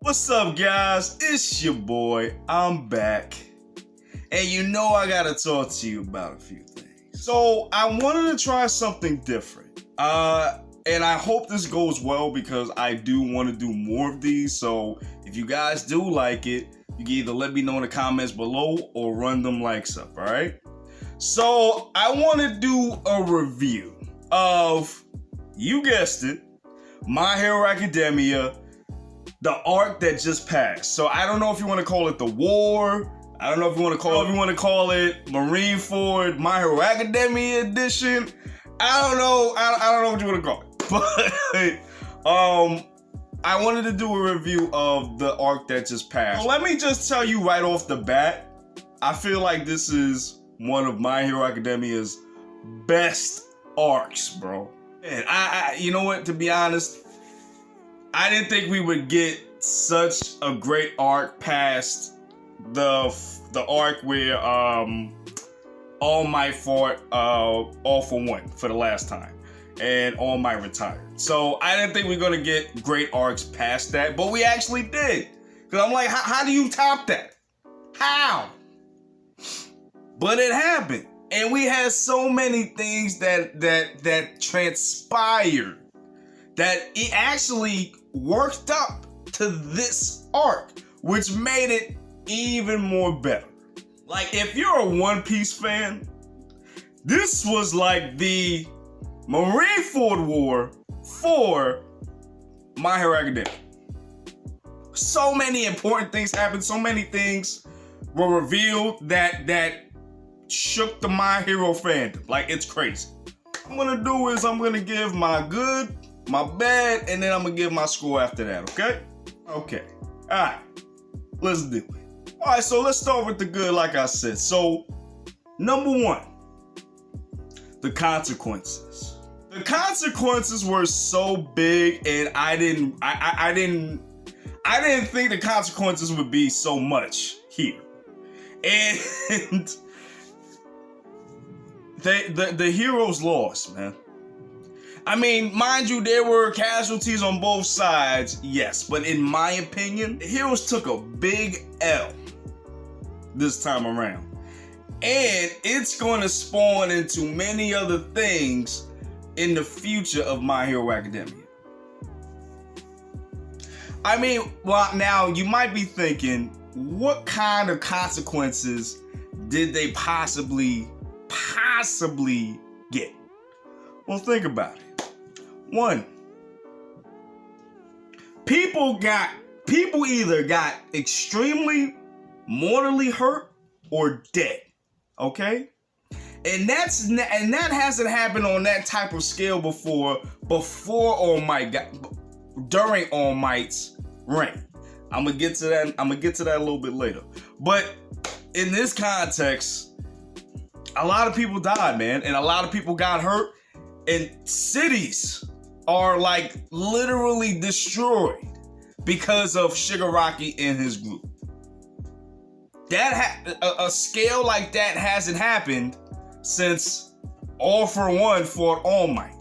What's up, guys? It's your boy. I'm back. And you know I gotta talk to you about a few things. So I wanted to try something different. And I hope this goes well because I do want to do more of these. So if you guys do like it, you can either let me know in the comments below or run them likes up, alright? So I want to do a review of, you guessed it, My Hero Academia, the arc that just passed. So I don't know if you want to call it the war. I don't know if you want to call it Marineford My Hero Academia edition. I don't know. I don't know what you want to call it. But I wanted to do a review of the arc that just passed. So let me just tell you right off the bat, I feel like this is one of My Hero Academia's best arcs, bro. And you know what? To be honest, I didn't think we would get such a great arc past the arc where All Might fought All for One for the last time, and All Might retired. So I didn't think we were gonna get great arcs past that, but we actually did. Cause I'm like, how do you top that? How? But it happened, and we had so many things that transpired that it actually worked up to this arc, which made it even more better. Like, if you're a One Piece fan, this was like the Marineford War for My Hero Academia. So many important things happened, so many things were revealed that shook the My Hero fandom. Like, it's crazy. What I'm gonna do is I'm gonna give my good, my bad, and then I'm gonna give my score after that, okay? Okay. Alright. Let's do it. Alright, so let's start with the good, like I said. So, number one, the consequences. The consequences were so big, and I didn't think the consequences would be so much here. And the heroes lost, man. I mean, mind you, there were casualties on both sides, yes, but in my opinion, the heroes took a big L this time around. And it's going to spawn into many other things in the future of My Hero Academia. I mean, well, now you might be thinking, what kind of consequences did they possibly get? Well, think about it. One, people either got extremely mortally hurt or dead, okay? And that hasn't happened on that type of scale before All Might during All Might's reign. I'm gonna get to that a little bit later. But in this context, a lot of people died, man, and a lot of people got hurt, and cities are like literally destroyed because of Shigaraki and his group. A scale like that hasn't happened since All for One fought All Might.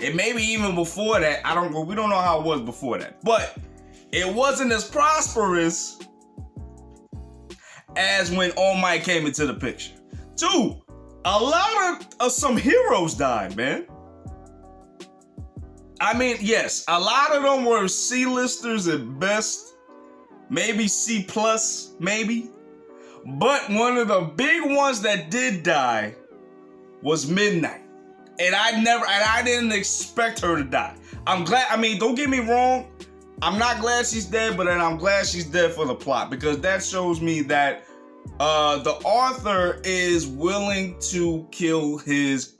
And maybe even before that, we don't know how it was before that. But it wasn't as prosperous as when All Might came into the picture. Two, a lot of some heroes died, man. I mean, yes, a lot of them were C-listers at best, maybe C+, maybe. But one of the big ones that did die was Midnight. And I didn't expect her to die. I'm glad, I mean, don't get me wrong, I'm not glad she's dead, but then I'm glad she's dead for the plot, because that shows me that the author is willing to kill his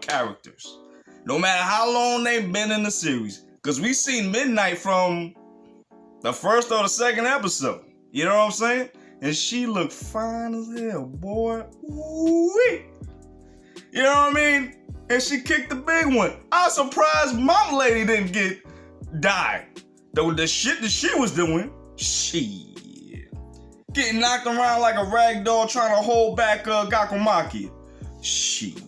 characters, no matter how long they've been in the series. Because we've seen Midnight from the first or the second episode. You know what I'm saying? And she looked fine as hell, boy. Ooh-wee. You know what I mean? And she kicked the big one. I was surprised Mom Lady didn't die. The shit that she was doing, shit. Getting knocked around like a rag doll trying to hold back Gakumaki. Shit.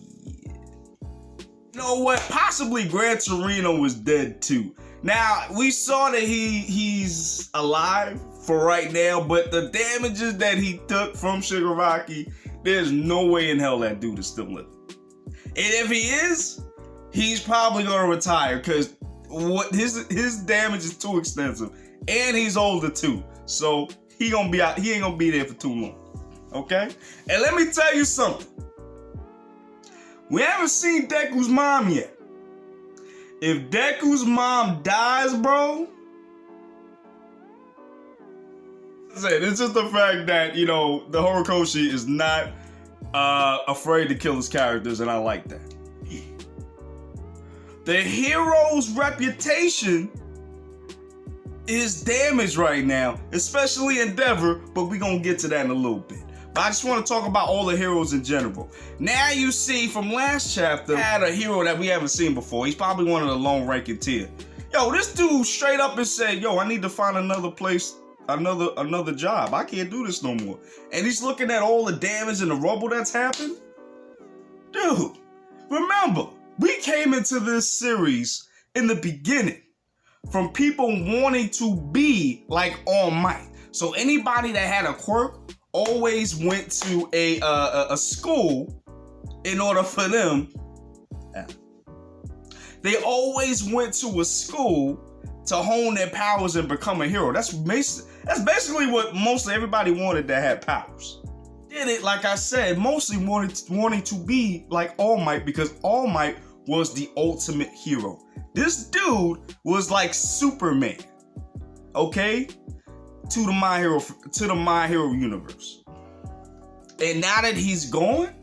You know what? Possibly Gran Torino was dead too. Now, we saw that he's alive for right now, but the damages that he took from Shigaraki, there's no way in hell that dude is still living. And if he is, he's probably gonna retire because what his damage is too extensive, and he's older too. So he ain't gonna be there for too long. Okay? And let me tell you something. We haven't seen Deku's mom yet. If Deku's mom dies, bro, it's just the fact that, the Horikoshi is not afraid to kill his characters, and I like that. The hero's reputation is damaged right now, especially Endeavor, but we're going to get to that in a little bit. But I just want to talk about all the heroes in general. Now you see from last chapter, had a hero that we haven't seen before. He's probably one of the lone ranking tier. Yo, this dude straight up and said, yo, I need to find another place, another job. I can't do this no more. And he's looking at all the damage and the rubble that's happened. Dude, remember, we came into this series in the beginning from people wanting to be like All Might. So anybody that had a quirk always went to a school in order for them. They always went to a school to hone their powers and become a hero. That's basically what mostly everybody wanted that had powers. Did it, like I said, mostly wanting to be like All Might because All Might was the ultimate hero. This dude was like Superman, okay? To the My Hero universe. And now that he's gone,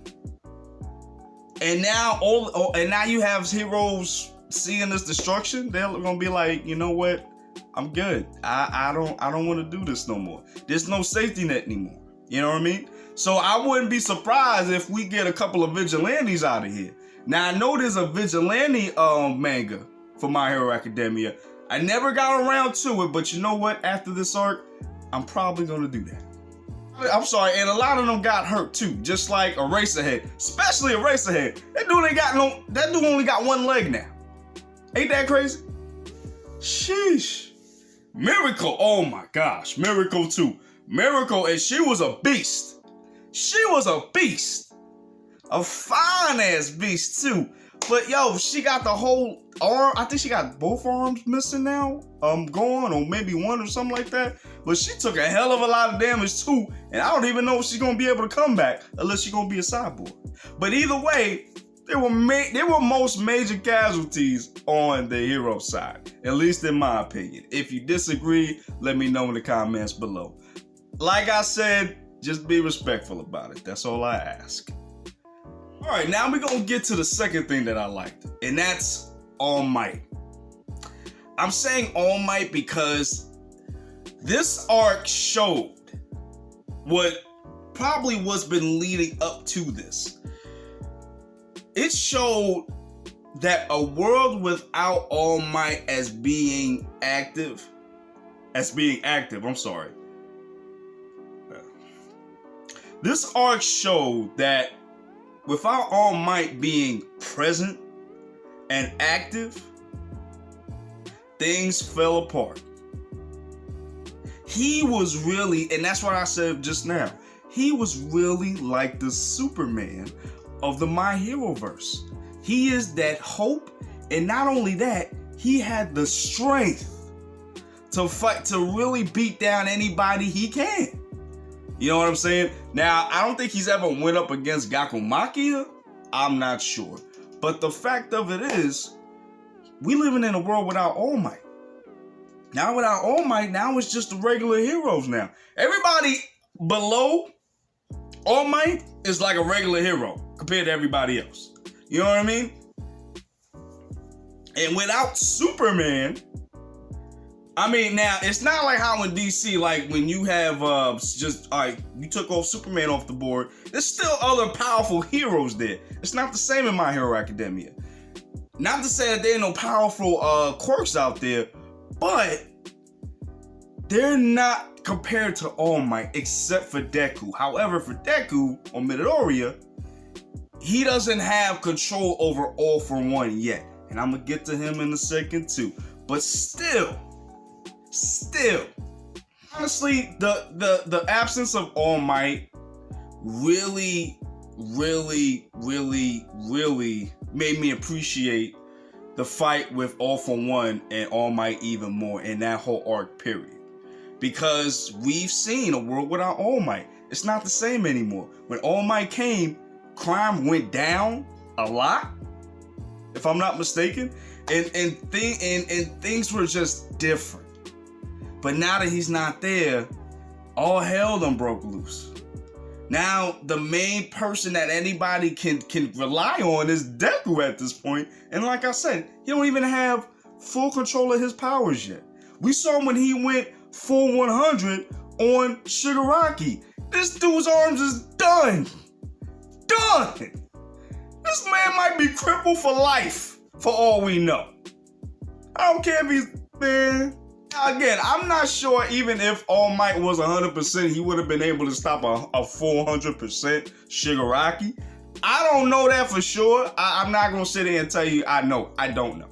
and now you have heroes seeing this destruction, they're gonna be like, you know what? I'm good. I don't want to do this no more. There's no safety net anymore. You know what I mean? So I wouldn't be surprised if we get a couple of vigilantes out of here. Now I know there's a vigilante manga for My Hero Academia. I never got around to it, but you know what? After this arc, I'm probably gonna do that. I'm sorry, and a lot of them got hurt too, just like Eraserhead, especially Eraserhead. That dude only got one leg now. Ain't that crazy? Sheesh. Miracle, oh my gosh, Miracle too. Miracle, and she was a beast. She was a beast. A fine ass beast too. But yo, she got the whole arm. I think she got both arms missing now. Going, or maybe one or something like that. But she took a hell of a lot of damage too. And I don't even know if she's gonna be able to come back unless she's gonna be a cyborg. But either way, there were most major casualties on the hero side, at least in my opinion. If you disagree, let me know in the comments below. Like I said, just be respectful about it. That's all I ask. All right, now we're gonna get to the second thing that I liked, and that's All Might. I'm saying All Might because this arc showed what probably what's been leading up to this. It showed that a world without All Might as being active, I'm sorry. This arc showed that without All Might being present and active, things fell apart. He was really, and that's what I said just now, he was really like the Superman of the My Hero verse. He is that hope, and not only that, he had the strength to fight, to really beat down anybody he can. You know what I'm saying? Now, I don't think he's ever went up against Gakumakia. I'm not sure. But the fact of it is, we living in a world without All Might. Now without All Might, now it's just the regular heroes now. Everybody below All Might is like a regular hero compared to everybody else. You know what I mean? And without Superman, I mean, now it's not like how in DC, like when you have you took off Superman off the board, there's still other powerful heroes there. It's not the same in My Hero Academia. Not to say that there ain't no powerful quirks out there, but they're not compared to All Might except for Deku. However, for Deku or Midoriya, he doesn't have control over All for One yet. And I'm gonna get to him in a second too. But still, honestly, the absence of All Might really made me appreciate the fight with All For One and All Might even more in that whole arc period. Because we've seen a world without All Might. It's not the same anymore. When All Might came, crime went down a lot, if I'm not mistaken, and things were just different. But now that he's not there, all hell done broke loose. Now the main person that anybody can rely on is Deku at this point, and like I said, he don't even have full control of his powers yet. We saw when he went full 100 on Shigaraki. This dude's arms is done. This man might be crippled for life, for all we know. I don't care if he's, man. Again, I'm not sure even if All Might was 100%, he would have been able to stop a full 100% Shigaraki. I don't know that for sure. I'm not going to sit here and tell you I know. I don't know.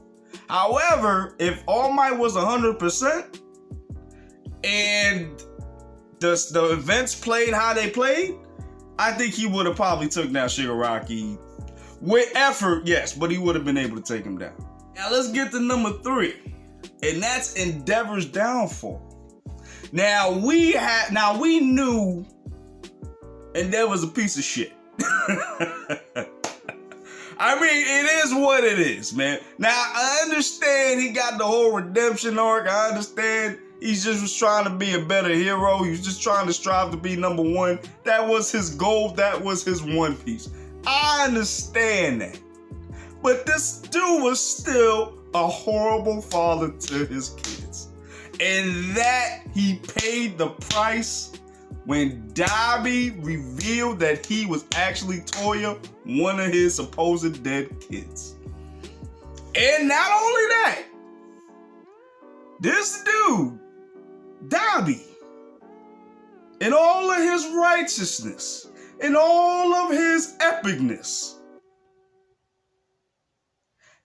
However, if All Might was 100% and the events played how they played, I think he would have probably took down Shigaraki with effort, yes, but he would have been able to take him down. Now let's get to number 3, and that's Endeavor's downfall. Now we knew Endeavor's a piece of shit. I mean, it is what it is, man. Now I understand he got the whole redemption arc. I understand he just was trying to be a better hero. He was just trying to strive to be number 1. That was his goal. That was his One Piece. I understand that. But this dude was still a horrible father to his kids. And that he paid the price when Dabi revealed that he was actually Toya, one of his supposed dead kids. And not only that, this dude, Dabi, in all of his righteousness, in all of his epicness,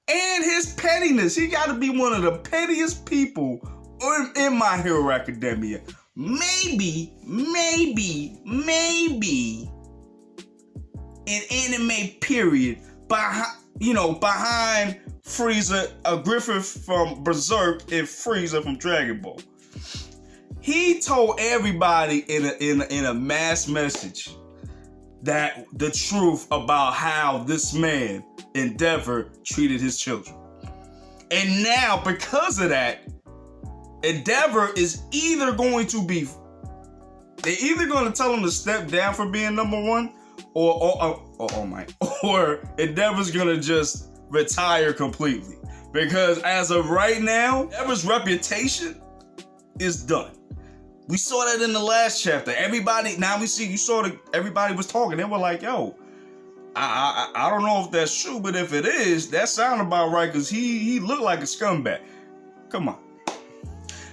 and his pettiness, he got to be one of the pettiest people in My Hero Academia. Maybe an anime period behind Frieza, Griffith from Berserk, and Frieza from Dragon Ball. He told everybody in a mass message that the truth about how this man, Endeavor, treated his children. And now, because of that, Endeavor is either going to tell him to step down for being number 1, or Endeavor's gonna just retire completely. Because as of right now, Endeavor's reputation is done. We saw that in the last chapter. Everybody was talking. They were like, yo, I don't know if that's true, but if it is, that sounds about right, because he looked like a scumbag. Come on.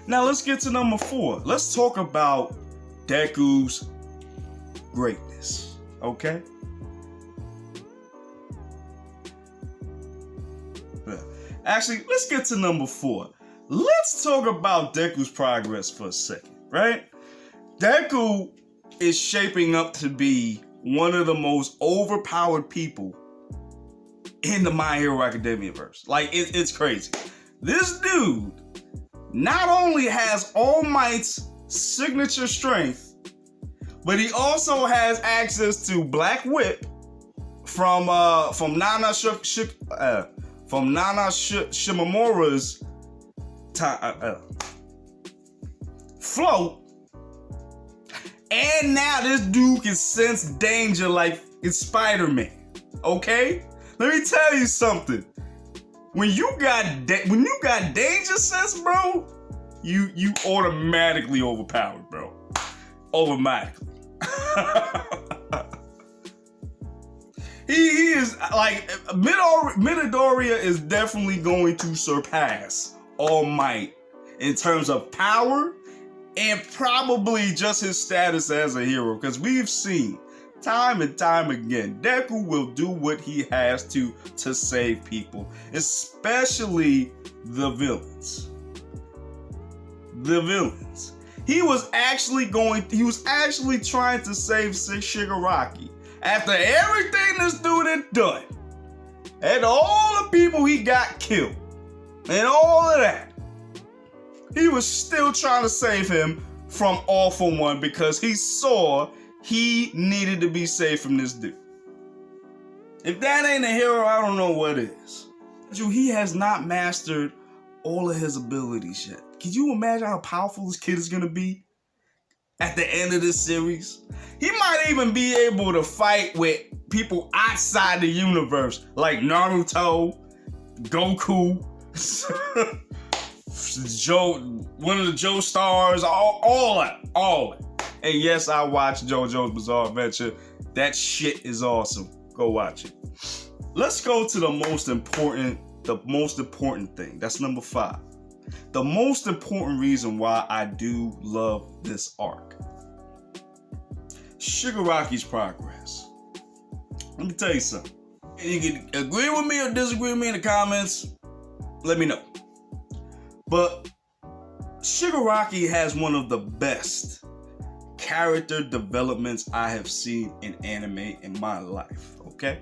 Now let's get to number 4. Let's talk about Deku's greatness, okay? Actually, let's get to number 4. Let's talk about Deku's progress for a second, right? Deku is shaping up to be one of the most overpowered people in the My Hero Academia verse. Like, it's crazy. This dude not only has All Might's signature strength, but he also has access to Black Whip from Nana Shimamura's float. And now this dude can sense danger like it's Spider-Man. Okay? Let me tell you something. When you got danger sense, bro, you automatically overpowered, bro. Automatically. he is like Midoriya is definitely going to surpass All Might in terms of power and probably just his status as a hero, because we've seen time and time again, Deku will do what he has to save people, especially the villains. The villains. He was actually trying to save Shigaraki after everything this dude had done. And all the people he got killed. And all of that. He was still trying to save him from All for One because he saw he needed to be saved from this dude. If that ain't a hero, I don't know what is. He has not mastered all of his abilities yet. Can you imagine how powerful this kid is gonna be at the end of this series? He might even be able to fight with people outside the universe, like Naruto, Goku, one of the Joe Stars, all that. And yes, I watched JoJo's Bizarre Adventure. That shit is awesome. Go watch it. Let's go to the most important thing. That's number 5. The most important reason why I do love this arc. Shigaraki's progress. Let me tell you something. You can agree with me or disagree with me in the comments. Let me know. But Shigaraki has one of the best character developments I have seen in anime in my life. Okay?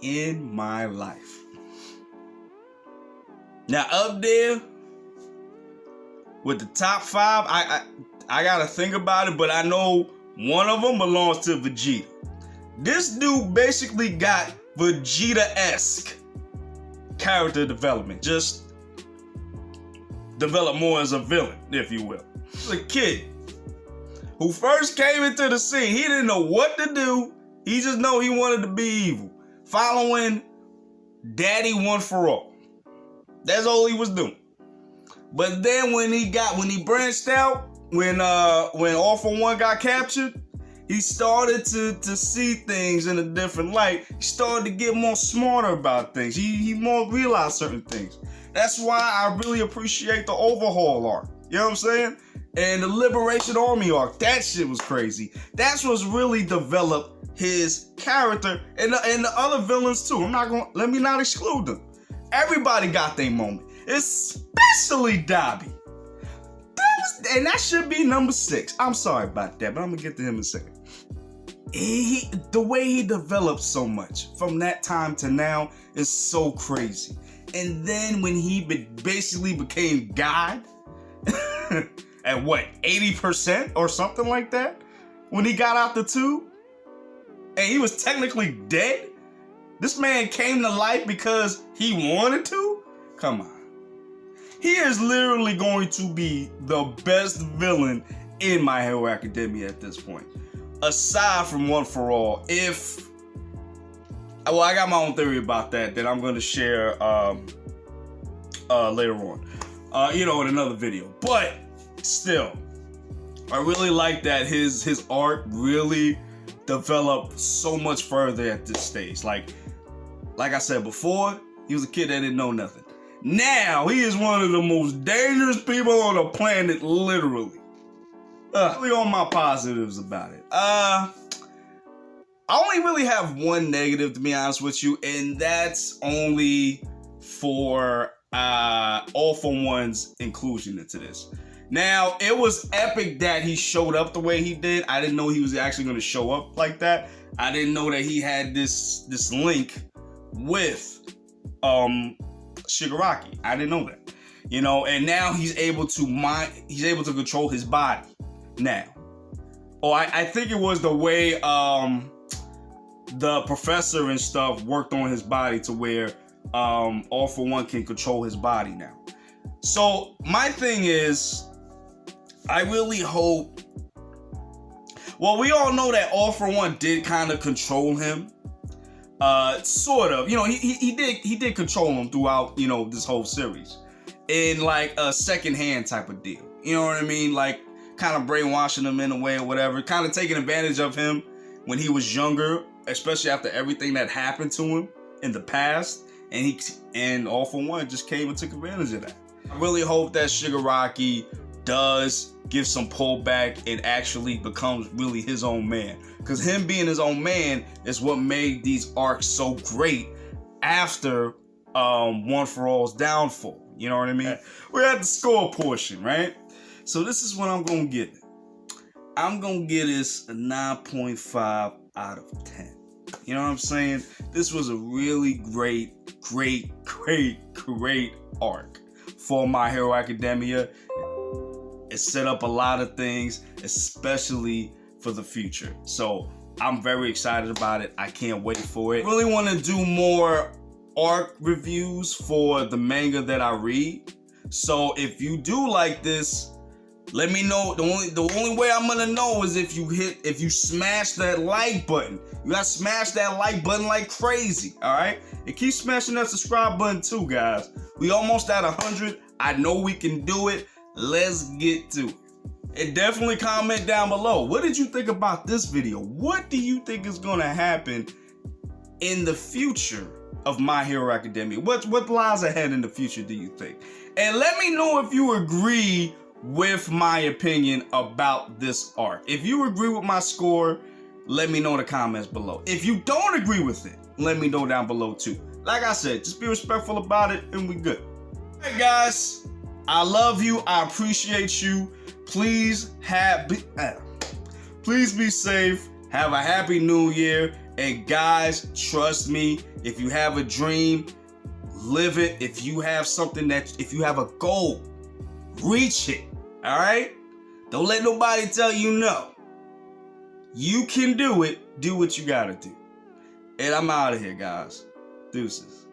In my life. Now up there with the top 5, I gotta think about it, but I know one of them belongs to Vegeta. This dude basically got Vegeta-esque character development. Just develop more as a villain, if you will. He's a kid who first came into the scene. He didn't know what to do. He just know he wanted to be evil. Following Daddy One for All. That's all he was doing. But then when he branched out, when All for One got captured, he started to see things in a different light. He started to get more smarter about things. He more realized certain things. That's why I really appreciate the Overhaul arc. You know what I'm saying? And the Liberation Army arc. That shit was crazy. That's what's really developed his character and the other villains too. Let me not exclude them. Everybody got their moment. Especially Dobby. That should be number 6. I'm sorry about that, but I'm gonna get to him in a second. The way he developed so much from that time to now is so crazy. And then when he basically became God at what, 80% or something like that? When he got out the tube and he was technically dead? This man came to life because he wanted to? Come on. He is literally going to be the best villain in My Hero Academia at this point. Aside from One for All. I got my own theory about that I'm going to share later on. In another video. But still, I really like that his art really developed so much further at this stage. Like I said before, he was a kid that didn't know nothing. Now, he is one of the most dangerous people on the planet, literally. Really on my positives about it. I only really have one negative, to be honest with you, and that's only for All for One's inclusion into this. Now, it was epic that he showed up the way he did. I didn't know he was actually going to show up like that. I didn't know that he had this link with Shigaraki. I didn't know that. And now he's able to control his body now. I think it was the way the professor and stuff worked on his body to where All for One can control his body now. So my thing is, I really hope, well, we all know that All for One did kind of control him. Sort of, he did control him throughout, this whole series in like a second-hand type of deal. You know what I mean? Like kind of brainwashing him in a way or whatever, kind of taking advantage of him when he was younger, especially after everything that happened to him in the past. And All for One just came and took advantage of that. I really hope that Shigaraki does give some pullback and actually becomes really his own man. Because him being his own man is what made these arcs so great after One for All's downfall. You know what I mean? We're at the score portion, right? So this is what I'm gonna give it. I'm gonna give this a 9.5 out of 10. You know what I'm saying? This was a really great arc for My Hero Academia. It set up a lot of things, especially for the future. So I'm very excited about it. I can't wait for it. I really want to do more arc reviews for the manga that I read. So if you do like this, let me know. The only way I'm gonna know is if you smash that like button. You gotta smash that like button like crazy, all right? And keep smashing that subscribe button too, guys. We almost at 100. I know we can do it. Let's get to it. And definitely comment down below. What did you think about this video? What do you think is gonna happen in the future of My Hero Academia? What lies ahead in the future, do you think? And let me know if you agree with my opinion about this arc. If you agree with my score, let me know in the comments below. If you don't agree with it, let me know down below too. Like I said, just be respectful about it and we good. Alright guys, I love you. I appreciate you. Please be safe. Have a happy new year. And guys, trust me, if you have a dream, live it. If you have a goal, reach it. All right? Don't let nobody tell you no. You can do it. Do what you gotta do. And I'm out of here, guys. Deuces.